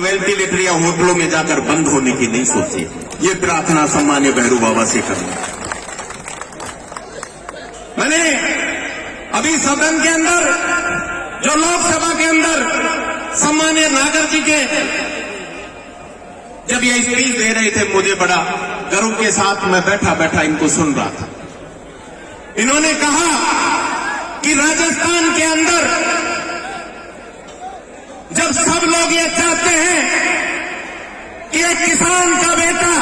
Ventilator या होटलों में जाकर बंद होने की नहीं सोची। ये प्रार्थना सम्मान्य भैरू बाबा से करना। मैंने अभी सदन के अंदर, जो लोकसभा के अंदर सम्मान्य नागर जी के जब ये स्पीच दे रहे थे, मुझे बड़ा गर्व के साथ मैं बैठा बैठा इनको सुन रहा था। इन्होंने कहा कि राजस्थान के अंदर जब सब लोग ये चाहते हैं कि एक किसान का बेटा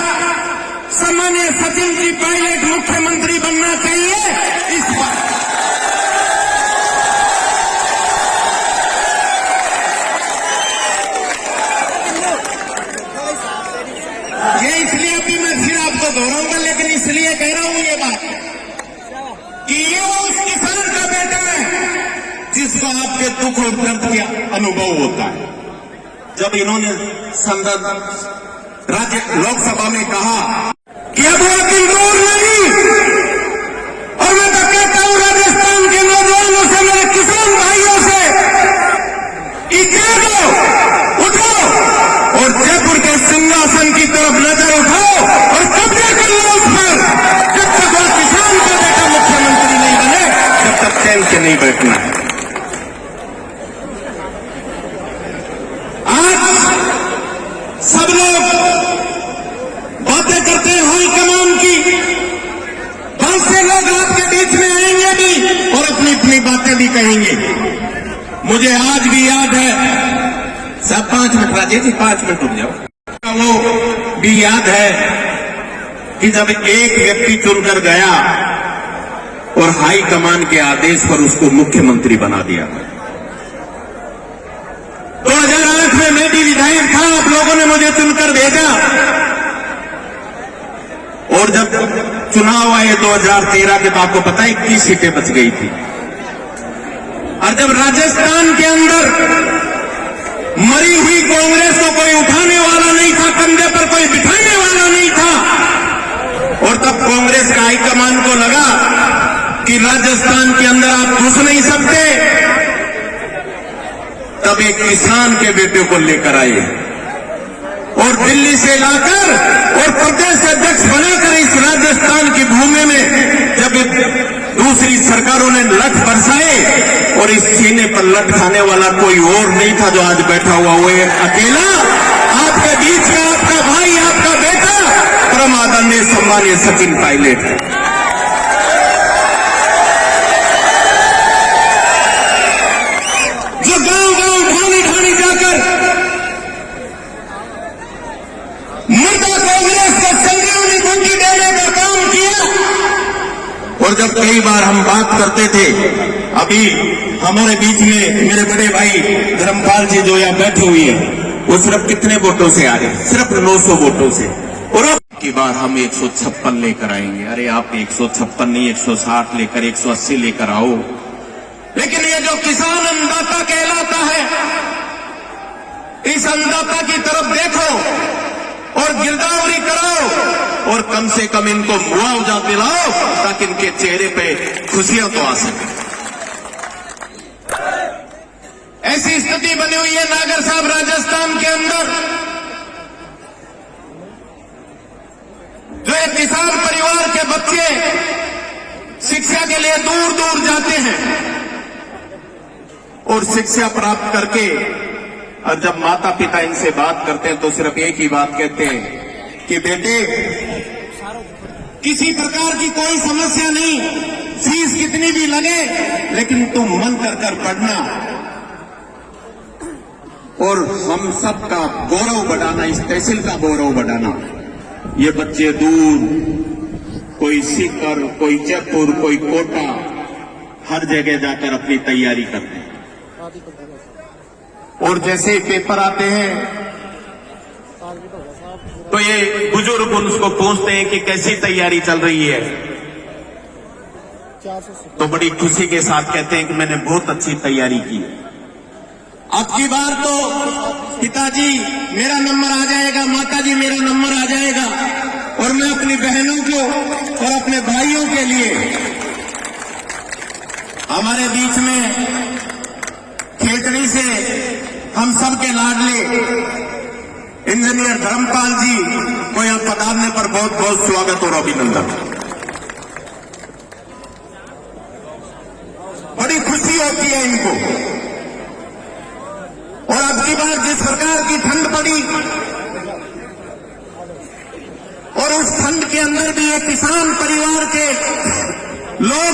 सम्मान्य सचिन जी पायलट मुख्यमंत्री बनना चाहिए, इस बार ये इसलिए अभी मैं फिर आपको दोहराऊंगा, लेकिन इसलिए कह रहा हूं ये बात कि ये उस किसान का बेटा है जिसको आपके दुख और दर्द का अनुभव होता है। जब इन्होंने संसद राज्य लोकसभा में कहा कि अब वो दिन दूर नहीं, और मैं तो कहता हूं राजस्थान के नौजवानों से, मेरे किसान भाइयों से, जागो, उठो और जयपुर के सिंहासन की तरफ नजर उठाओ और कब्जा कर लो उस पर। जब तक वो किसान का बेटा मुख्यमंत्री नहीं बने, तब तक चैन से नहीं बैठना है। सब लोग बातें करते हैं हाईकमान की, बहुत से लोग आपके बीच में आएंगे भी और अपनी अपनी बातें भी कहेंगे। मुझे आज भी याद है, सब 5 मिनट राजेश जी 5 मिनट रुक जाओ, वो भी याद है कि जब एक व्यक्ति चुनकर गया और हाईकमान के आदेश पर उसको मुख्यमंत्री बना दिया। 2008 में मैं भी विधायक था, आप लोगों ने मुझे चुनकर भेजा, और जब चुनाव आए 2013 के, तो आपको पता है 21 सीटें बच गई थी। और जब राजस्थान के अंदर मरी हुई कांग्रेस को कोई उठाने वाला नहीं था, कंधे पर कोई बिठाने वाला नहीं था, और तब कांग्रेस का हाईकमान को लगा कि राजस्थान के अंदर आप घुस नहीं सकते, तब एक किसान के बेटे को लेकर आए और दिल्ली से लाकर और प्रदेश अध्यक्ष बनाकर इस राजस्थान की भूमि में जब दूसरी सरकारों ने लठ बरसाए, और इस सीने पर लठ खाने वाला कोई और नहीं था जो आज बैठा हुआ, वो एक अकेला आपके बीच में आपका भाई, आपका बेटा, परम आदरणीय सम्मानीय सचिन पायलट है। जो गांव गांव ढाणी ढाणी जाकर मुर्दा कांग्रेस को संजीवनी बूटी देने का काम किया। और जब कई बार हम बात करते थे, अभी हमारे बीच में मेरे बड़े भाई धर्मपाल जी जो यहाँ बैठे हुए हैं, वो सिर्फ कितने वोटों से आ गए? सिर्फ 900 वोटों से। और अब की बार हम 156 लेकर आएंगे। अरे आप 156 नहीं, 160 लेकर 180 लेकर आओ, लेकिन ये जो किसान अन्नदाता कहलाता है, इस अन्नदाता की तरफ देखो और गिरदावरी कराओ और कम से कम इनको मुआवजा दिलाओ, ताकि इनके चेहरे पे खुशियां तो आ सके। ऐसी स्थिति बनी हुई है नागर साहब राजस्थान के अंदर, जो एक किसान परिवार के बच्चे शिक्षा के लिए दूर दूर जाते हैं और शिक्षा प्राप्त करके, और जब माता पिता इनसे बात करते हैं तो सिर्फ एक ही बात कहते हैं कि बेटे किसी प्रकार की कोई समस्या नहीं, फीस कितनी भी लगे, लेकिन तुम मन कर कर पढ़ना और हम सब का गौरव बढ़ाना, इस तहसील का गौरव बढ़ाना। ये बच्चे दूर, कोई सीकर, कोई जयपुर, कोई कोटा, हर जगह जाकर अपनी तैयारी करते हैं। और जैसे ही पेपर आते हैं तो ये बुजुर्ग उसको पूछते हैं कि कैसी तैयारी चल रही है, तो बड़ी खुशी के साथ कहते हैं कि मैंने बहुत अच्छी तैयारी की। अब की बार तो पिताजी मेरा नंबर आ जाएगा, माताजी मेरा नंबर आ जाएगा, और मैं अपनी बहनों को और अपने भाइयों के लिए, हमारे बीच में खेतड़ी से हम सब के लाडले इंजीनियर धर्मपाल जी को यहां पधारने पर बहुत बहुत स्वागत और अभिनंदन। बड़ी खुशी होती है इनको। और अब की बार जिस प्रकार की ठंड पड़ी और उस ठंड के अंदर भी एक किसान परिवार के लोग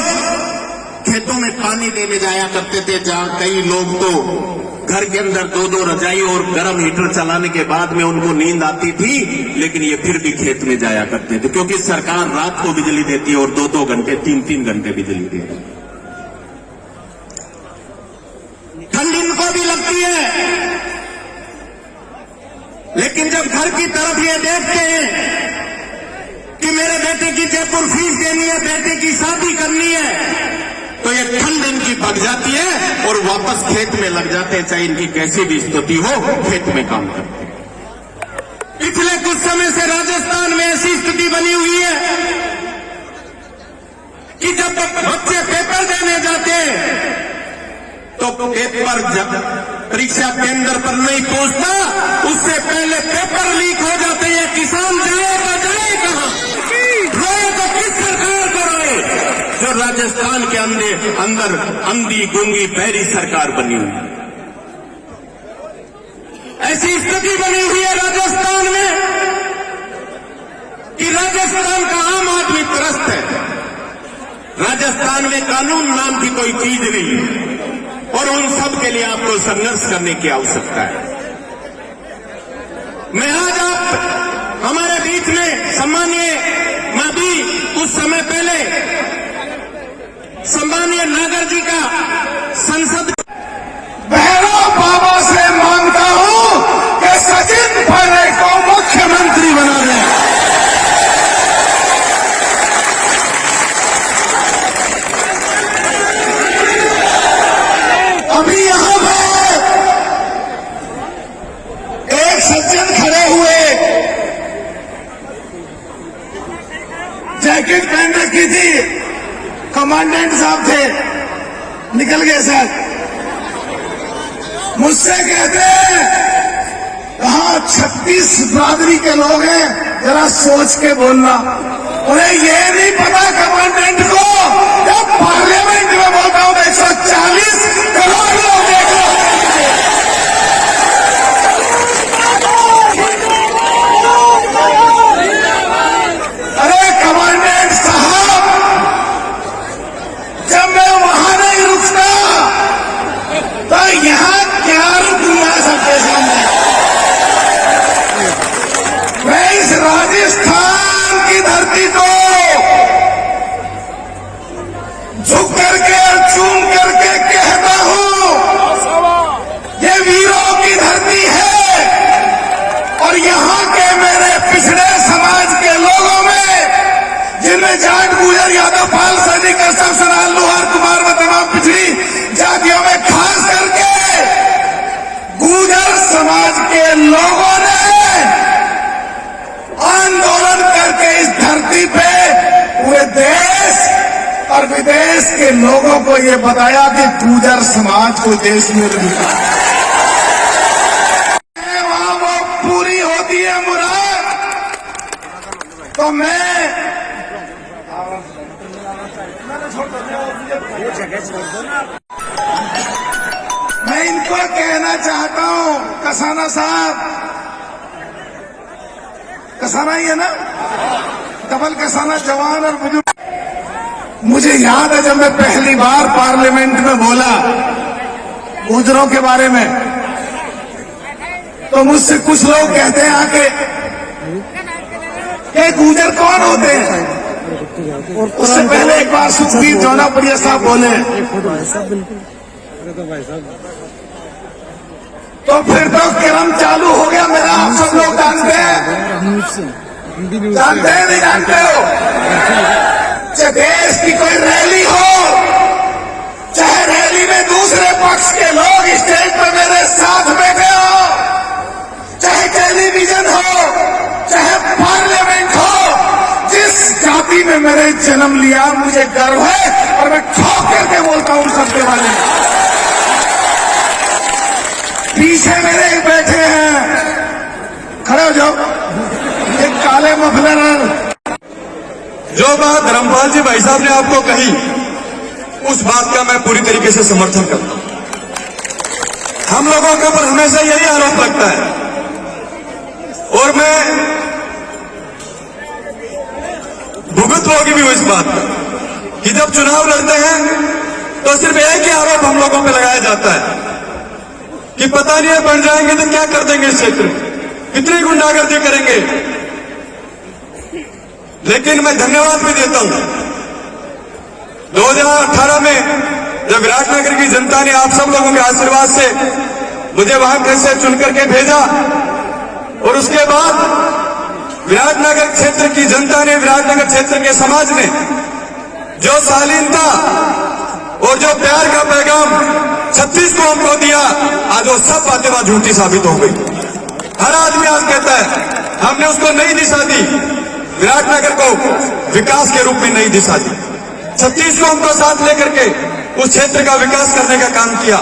खेतों में पानी देने जाया करते थे, जहां कई लोग तो घर के अंदर दो दो रजाई और गर्म हीटर चलाने के बाद में उनको नींद आती थी, लेकिन ये फिर भी खेत में जाया करते थे, क्योंकि सरकार रात को बिजली देती है और 2-2 घंटे 3-3 घंटे बिजली दे रही है। ठंड इनको भी लगती है, लेकिन जब घर की तरफ ये देखते हैं कि मेरे बेटे की जयपुर फीस देनी है, बेटे की शादी करनी है, तो ये ठंड इनकी बढ़ जाती है और वापस खेत में लग जाते हैं, चाहे इनकी कैसी भी स्थिति हो, खेत में काम करते हैं। पिछले कुछ समय से राजस्थान में ऐसी स्थिति बनी हुई है कि जब बच्चे पेपर देने जाते हैं तो पेपर जब परीक्षा केंद्र पर नहीं पहुंचता, उससे पहले पेपर लीक हो जाते हैं। किसान जाएगा जाए कहां? रोए तो किस सरकार को रोए जो राजस्थान के अंदर अंधी गूंगी बहरी सरकार बनी हुई है। ऐसी स्थिति बनी हुई है राजस्थान में कि राजस्थान का आम आदमी त्रस्त है। राजस्थान में कानून नाम की कोई चीज नहीं है और उन सब के लिए आपको संघर्ष करने की आवश्यकता है। मैं आज आप हमारे बीच में सम्मानीय, मैं भी कुछ समय पहले सम्मानीय नागर जी का संसद भैरव बाबा से मांगता हूं कि सचिन पायलट को मुख्यमंत्री बना दें। अभी यहां पर एक सज्जन खड़े हुए, जैकेट पहन रखी थी, कमांडेंट साहब थे, निकल गए सर। मुझसे कहते हैं कहां 36 बिरादरी के लोग हैं, जरा सोच के बोलना। उन्हें ये नहीं पता कमांडेंट को, जब पार्लियामेंट में बोलता हूं तो 140 करोड़ लोग देखो। अरे कमांडेंट साहब, जब मैं वहां नहीं रुकता तो यहां क्या रुकूंगा सबके सामने। मैं इस राजस्थान की धरती को झुक करके और चूम करके कहता हूं, ये वीरों की धरती है। और यहां के मेरे पिछड़े समाज के लोगों में, जिनमें जाट, गुजर, यादव, पाल, सैनिक, कसम, सराल, लोहार, कुमार व तमाम पिछड़ी जातियों में खास करके गुजर समाज के लोगों ने आंदोलन करके इस धरती पे पूरे देश और विदेश के लोगों को ये बताया कि गुजर समाज को देश में मिला। वहां वो पूरी होती है मुराद, तो मैं इनको कहना चाहता हूं, कसाना साहब, कसाना ही है ना, डबल कसाना, जवान और बुजुर्ग। मुझे याद है जब मैं पहली बार पार्लियामेंट में बोला गुजरों के बारे में, तो मुझसे कुछ लोग कहते हैं आके कि गुजर कौन होते हैं। उससे पहले एक बार सुखबीर जौनापुरिया साहब बोले, तो फिर तो क्रम चालू हो गया मेरा। आप सब लोग जानते हैं, जानते हैं नहीं जानते हो? चाहे देश की कोई रैली हो, चाहे रैली में दूसरे पक्ष के लोग स्टेज पर मेरे साथ बैठे हो, चाहे टेलीविजन हो, चाहे पार्लियामेंट हो, जिस जाति में मैंने जन्म लिया मुझे गर्व है और मैं ठोक करके बोलता हूं सबके बारे में। पीछे मेरे बैठे हैं मफलर। जो बात धर्मपाल जी भाई साहब ने आपको कही, उस बात का मैं पूरी तरीके से समर्थन करता हूं। हम लोगों के ऊपर हमेशा यही आरोप लगता है, और मैं भुगतभोगी भी हूं इस बात का कि जब चुनाव लड़ते हैं तो सिर्फ एक ही आरोप हम लोगों पे लगाया जाता है कि पता नहीं है बन जाएंगे तो क्या कर देंगे इस क्षेत्र में, कितनी गुंडागर्दी करेंगे। लेकिन मैं धन्यवाद भी देता हूं, 2018 में जब विराटनगर की जनता ने आप सब लोगों के आशीर्वाद से मुझे वहां से चुन करके भेजा, और उसके बाद विराटनगर क्षेत्र की जनता ने, विराटनगर क्षेत्र के समाज ने जो शालीनता और जो प्यार का पैगाम 36 को हमको दिया, आज वो सब बातें वहां झूठी साबित हो गई। हर आदमी आज कहता है हमने उसको नई दिशा दी, विराटनगर को विकास के रूप में नई दिशा दी। 36 को हमको साथ लेकर के उस क्षेत्र का विकास करने का काम किया।